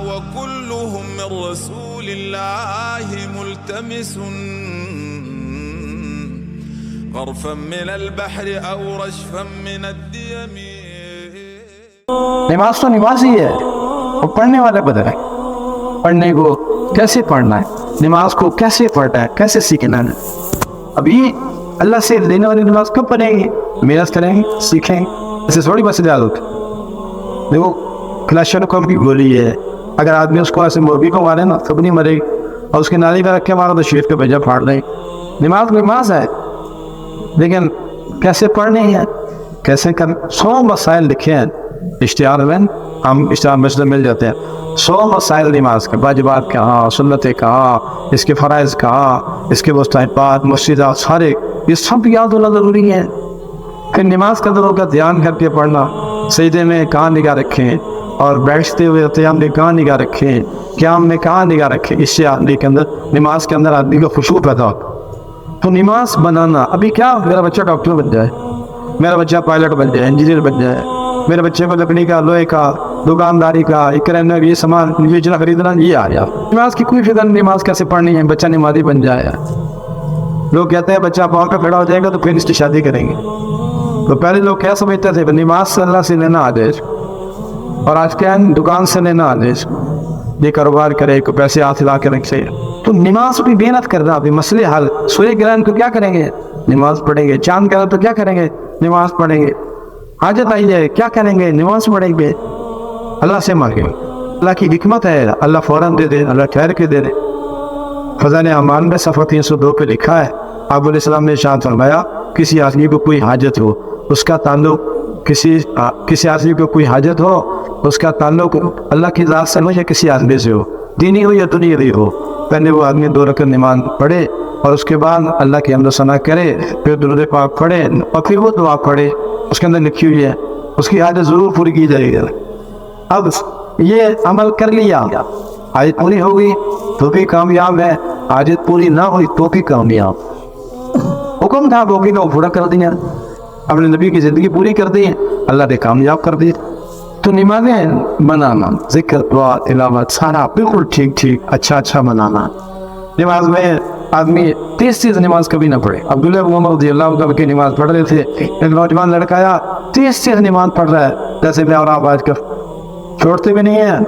وكلهم من رسول الله ملتمس غرفا من البحر أو رشفا من الديم. نماز تو نماز ہی ہے، وہ پڑھنے والا بدل ہے. پڑھنے کو کیسے پڑھنا ہے، نماز کو کیسے پڑھنا ہے، کیسے سیکھنا ہے. ابھی اللہ سے لینے والی نماز کب پڑھیں گے؟ محنت کریں گے، سیکھیں گے. ایسے تھوڑی بس اجازت. دیکھو کلاشنکوف کی گولی ہے، اگر آدمی اس کو ایسے مرغی کو مارے نا تب نہیں مرے گی، اور اس کے نالی کا رکھے مارا تو شیر کا بیجا پھاڑ دیں. نماز نماز ہے، لیکن کیسے پڑھنی ہے، کیسے کر. 100 مسائل لکھے ہیں اشتہار میں، ہم اشتہار مسجد مل جاتے ہیں. 100 مسائل نماز کے، واجبات کہاں، سنتیں کہاں، اس کے فرائض کہاں، اس کے مستحبات، مسجدات، سارے یہ سب یاد ہونا ضروری ہے. پھر نماز کا ضرور کا دھیان کر کے پڑھنا، سجدے میں کہاں نگاہ رکھیں، اور بیٹھتے ہوئے قیام میں کہاں نگاہ رکھیں، قیام میں کہاں نگاہ رکھیں. اس سے آدمی کے اندر، نماز کے اندر آدمی کا خشوع پیدا ہوتا. تو نماز بنانا، ابھی کیا میرا بچہ ڈاکٹر بن جائے، میرا بچہ پائلٹ بن جائے، انجینئر بن جائے، میرے بچے کو لکڑی کا، لوہے کا، دکانداری کا، کرنا، یہ سامان بیچنا خریدنا یہ آ جائے. نماز کی کوئی فکر نہیں، نماز کیسے پڑھنی ہے، بچہ نمازی بن جائے. لوگ کہتے ہیں بچہ پاؤں پہ کھڑا ہو جائے گا تو پھر اس کی شادی کریں گے. تو پہلے لوگ کیا سمجھتے تھے، نماز سے اللہ سے لینا آدیش، اور آج کیا ہے، دکان سے لینا آدیش. یہ کاروبار کرے، کوئی پیسے ہاتھ لا کے رکھے. تو نماز بھی محنت کرنا، ابھی مسئلے حل. سورج گرہن کو کیا کریں گے، نماز پڑھیں گے. چاند گرہن تو کیا کریں گے، نماز پڑھیں گے. حاجت آئی جائے کیا کریں گے، نماز پڑھیں گے. اللہ سے مانگیں گے، اللہ کی حکمت ہے، اللہ فوراً دے دے، اللہ ٹھہر کے دے دے. فضائل اعمال میں صفحہ 302 پہ لکھا ہے، آپ علیہ السلام نے ارشاد فرمایا، کسی آدمی کو کوئی حاجت ہو، اس کا تعلق کسی آدمی کو کوئی حاجت ہو، اس کا تعلق اللہ کی ذات سے ہو یا کسی آدمی سے ہو، دینی ہو یا دنیاوی ہو، پہلے وہ آدمی 2 رکعت نماز پڑھے، اور اس کے بعد اللہ کی حمد و ثنا کرے، پھر درود پاک پڑھے، اور پھر وہ دعا پڑھے. اس کے اندر لکھی ہوئی ہے، اس کی حاجت ضرور پوری کی جائے گی. اب یہ عمل کر لیا، حاجت پوری ہو گئی تو بھی کامیاب ہے، حاجت پوری نہ ہوئی تو بھی کامیاب. حکم تھا باقی کا وہ پورا کر دیا، اپنے نبی کی زندگی پوری کر دی، اللہ نے کامیاب کر دی. تو نمازیں بنانا، ذکر، دعا، تلاوت، سارا بالکل ٹھیک اچھا بنانا. نماز میں آدمی تیز نماز کبھی نہ پڑھے. عبداللہ بن عمر رضی اللہ عنہ کی نماز پڑھ رہے تھے، ایک نوجوان لڑکا آیا، تیز نماز پڑھ رہا ہے، جیسے میں اور آپ آج کل چھوڑتے بھی نہیں ہیں،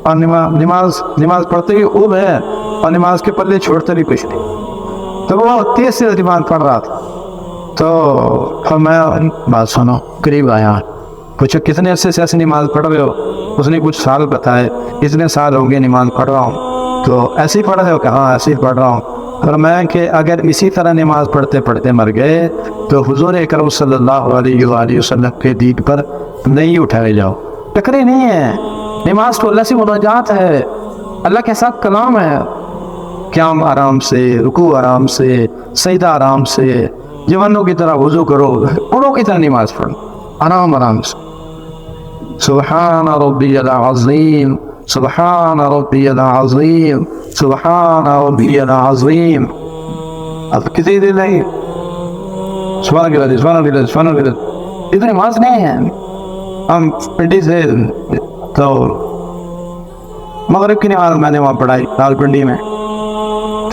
اور نماز پڑھتے ہی خوب ہے، اور نماز کے پلے چھوڑتے بھی کچھ نہیں. تو وہ تیز نماز پڑھ رہا تھا، تو فرمایا بات سنو. قریب آیا، پوچھا کتنے عرصے سے ایسے نماز پڑھ رہے ہو؟ اس نے کچھ سال بتائے، اتنے سال ہو گئے نماز پڑھ رہا ہوں. تو ایسے ہی پڑھ رہے ہو کہ ہاں ایسے ہی پڑھ رہا ہوں. فرمایا کہ اگر اسی طرح نماز پڑھتے پڑھتے مر گئے تو حضور اکرم صلی اللہ علیہ وآلہ وسلم کے دین پر نہیں اٹھائے جاؤ. ٹکرے نہیں ہے، نماز تو اللہ سے مناجات ہے، اللہ کے ساتھ کلام ہے. قیام آرام سے، رکوع آرام سے، سجدہ آرام سے، جوانوں کی طرح وضو کرو، بوڑھوں کی طرح نماز پڑھو، آرام سے. سبحان ربی العظیم، سبحان ربی العظیم، سبحان ربی العظیم. اب کسی دن نہیں سبحان اللہ، اتنی نماز نہیں ہے. ہم پنڈی سے تو مغرب کی نماز میں نے وہاں پڑھائی لال پنڈی میں،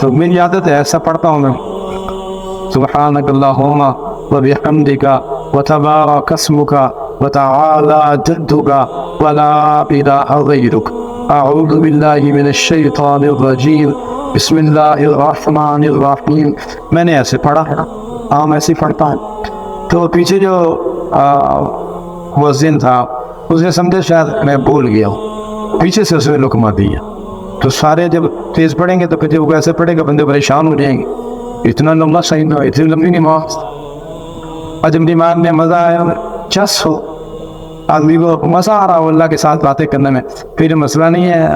تو میری عادت ہے ایسا پڑھتا ہوں میں، سبحانک اللہم وبحمدک وتبارک اسمک وتعالی جدک ولا الہ غیرک اعوذ باللہ من الشیطان الرجیم بسم اللہ الرحمن الرحیم. میں نے ایسے پڑھا ہے، عام ایسے پڑھتا ہوں. تو پیچھے جو مؤذن تھا اس نے سمجھے شاید میں بھول گیا ہوں، پیچھے سے اس نے لقمہ دیا. تو سارے جب تیز پڑھیں گے تو پھر وہ ایسے پڑھے گا بندے پریشان ہو جائیں گے، اتنا لمبا صحیح نہ، اتنی لمبی نماز. اور جب نماز میں مزہ آیا، چس ہو، آدمی کو مزہ آ رہا ہو اللہ کے ساتھ باتیں کرنے میں، پھر مسئلہ نہیں ہے.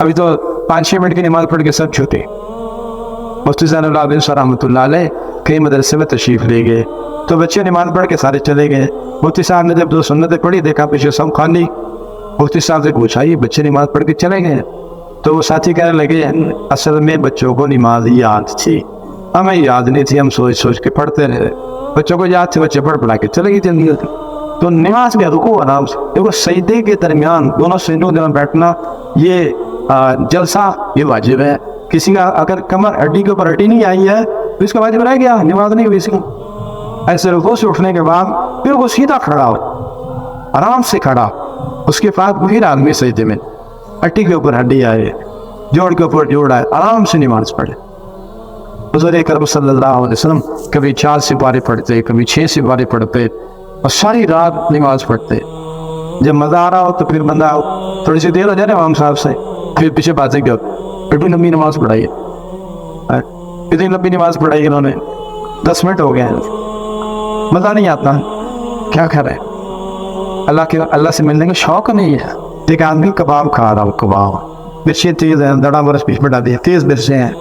ابھی تو 5-6 منٹ کی نماز پڑھ کے سب چھوٹے. مفتی زین العابدین صاحب رحمۃ اللہ علیہ کئی مدرسے میں تشریف لے گئے، تو بچے نماز پڑھ کے سارے چلے گئے. مفتی صاحب نے جب 2 سنتیں پڑھی، دیکھا پیچھے سب خالی. مفتی صاحب سے پوچھا یہ بچے نماز پڑھ کے چلے گئے؟ تو وہ ساتھی کہنے لگے اصل میں بچوں کو نماز یاد تھی، ہمیں یاد نہیں تھی، ہم سوچ کے پڑھتے رہے. بچوں کو یاد تھی، بچے پڑھ پڑھا کے چلے گئے جلدی. تو نماز میں رکوع آرام سے، دیکھو سجدے کے درمیان دونوں سجدوں کے درمیان بیٹھنا یہ جلسہ یہ واجب ہے. کسی کا اگر کمر ہڈی کے اوپر ہڈی نہیں آئی ہے تو اس کا واجب رہ گیا، نماز نہیں ہوئی اس کی. ایسے رکوع سے اٹھنے کے بعد پھر وہ سیدھا کھڑا ہو، آرام سے کھڑا، اس کے بعد وہی آدمی سجدے میں ہڈی کے اوپر ہڈی آئے، جوڑ کے اوپر جوڑ آئے، آرام سے نماز پڑھے. حضور اکرم صلی اللہ علیہ وسلم کبھی 4 سپارے پڑھتے، کبھی 6 سپارے پڑھتے اور ساری رات نماز پڑھتے. جب مزہ آ رہا ہو تو پھر بندہ تھوڑی سی دیر ہو جائے امام صاحب سے، پھر پیچھے باتیں کیا، پھر بھی لمبی نماز پڑھائی ہے. اتنی لمبی نماز پڑھائی انہوں نے، 10 منٹ ہو گئے ہیں، مزہ نہیں آتا، کیا کرے. اللہ سے ملنے کا شوق نہیں ہے. ایک آدمی کباب کھا رہا ہو، کباب مرچیں تیز ہیں، دڑا برس پیچ میں ڈال دیا، تیز مرچیں ہیں،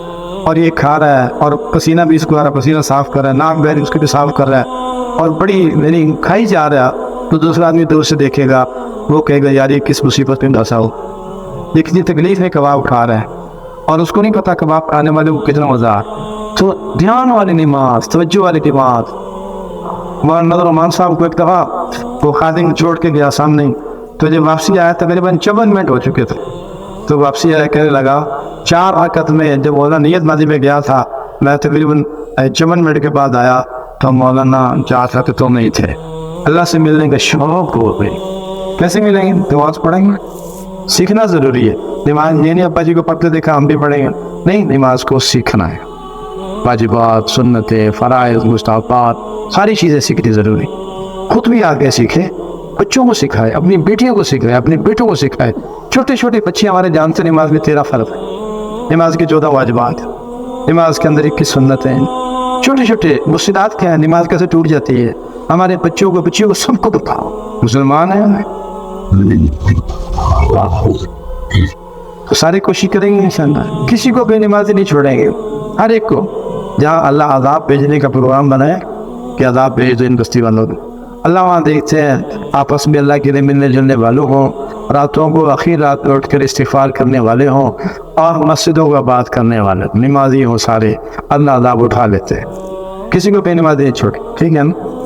اور یہ کھا رہا ہے اور پسینہ بھی اس کو آ رہا ہے، پسینہ صاف کر رہا ہے، ناک بہر اس کو بھی صاف کر رہا ہے اور بڑی یعنی کھائی جا رہا ہے. تو دوسرا آدمی دور سے دیکھے گا، وہ کہے گا یار یہ کس مصیبت میں پھنسا ہو، یہ کتنی تکلیف میں کباب کھا رہا ہے اور اس کو نہیں پتا کباب کھانے والے کو کتنا مزہ آ. تو دھیان والی نماز، توجہ والی نماز. مولانا نظر الرحمان صاحب کو ایک دفعہ وہ خادم چھوڑ کے گیا سامنے، تو جب واپسی آیا تقریباً 54 منٹ ہو چکے تھے. تو واپسی آیا کہنے لگا 4 رکعت میں جب مولانا نیت ماضی میں گیا تھا، میں تقریباً 54 منٹ کے بعد آیا تو مولانا 4 رکعتوں میں ہی تھے. اللہ سے ملنے کا شوق ہو گئی. کیسے ملیں گے؟ نماز پڑھیں گے. سیکھنا ضروری ہے. نماز یہ نہیں ابا جی کو پڑھتے دیکھا ہم بھی پڑھیں گے، نہیں، نماز کو سیکھنا ہے. واجبات، سنتیں، فرائض، مستحبات ساری چیزیں سیکھنی ضروری. خود بھی آگے سیکھے، بچوں کو سکھائے، اپنی بیٹیوں کو سکھائے، اپنے بیٹوں کو سکھائے. چھوٹے چھوٹے بچے ہمارے جانتے ہیں نماز میں 13 فرض ہے، نماز کے 14 واجبات، نماز کے اندر 21 سنتیں ہیں. چھوٹے چھوٹے مفسدات کیا ہیں، نماز کیسے ٹوٹ جاتی ہے. ہمارے بچوں کو سب کو بتاؤ. مسلمان ہیں تو سارے کوشش کریں گے انشاءاللہ، کسی کو بے نمازی نہیں چھوڑیں گے. ہر ایک کو جہاں اللہ عذاب بھیجنے کا پروگرام بنائے کہ عذاب بھیج دو ان بستی والوں کو، اللہ وہاں دیکھتے ہیں آپس میں اللہ کے لیے ملنے جلنے والوں ہوں، راتوں کو آخر رات میں اٹھ کر استغفار کرنے والے ہوں اور مسجدوں کا بات کرنے والے نمازی ہوں. سارے اللہ عذاب اٹھا لیتے ہیں، کسی کو بے نمازی نہیں چھوڑے. ٹھیک ہے نا؟